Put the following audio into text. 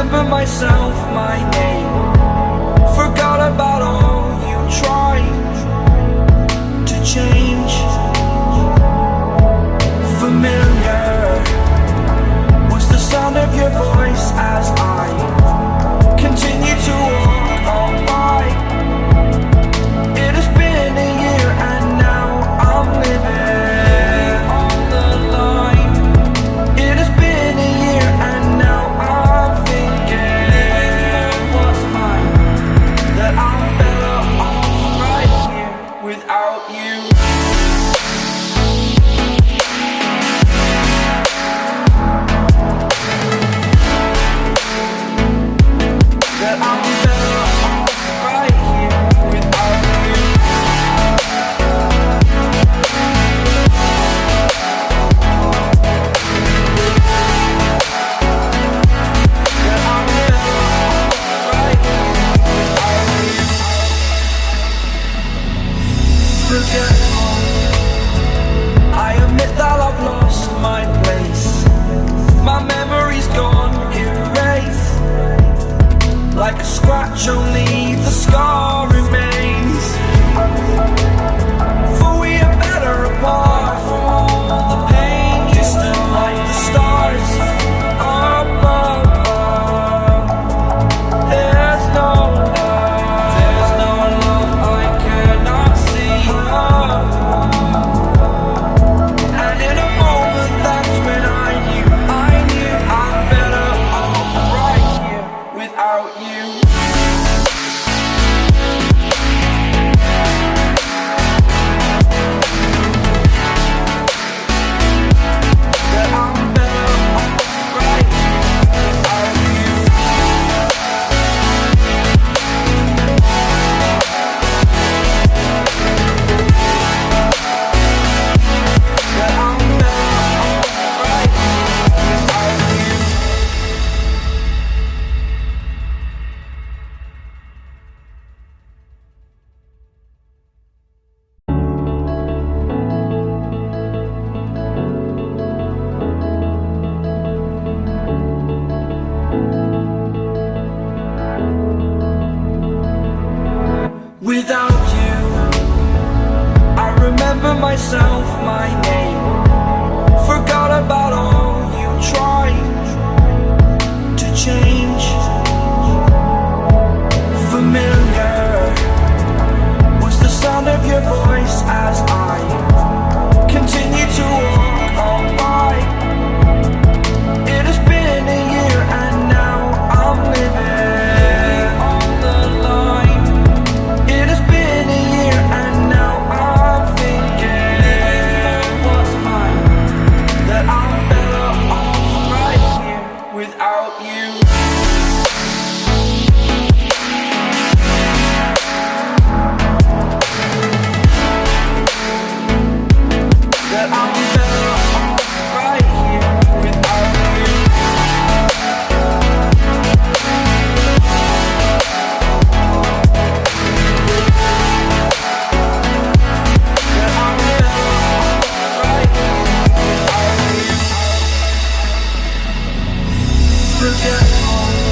remember myself, my name. Forgot about all you tried to change. Familiar was the sound of your voice as I continue to walk on by. It has been a year and now I'm living on the line. It has been a year and now I'm thinking what's mine, that I'm better off right here without you. That I'm better off right here without you. That I'm better off right here without you. Forgetful, I admit that I've lost my place. My memory's gone erased. Like a scratch, only the scar remains. For we are better apart from all the pain. Distant like the stars above. There's no love I cannot see. And in a moment, that's when I knew I'm better off right here without you. That I'm better off right here without you. That I'm better off right here without you. Without you, I remember myself, my name. Forgot about all you tried to change. Familiar was the sound of your voice as I continue to walk on by. It has been a year and now I'm living on the line. It has been a year and now I'm thinking what's mine, that I'm better off right here without you. That I'm better off right here without you. That I'm better off right here without you. Forgetful,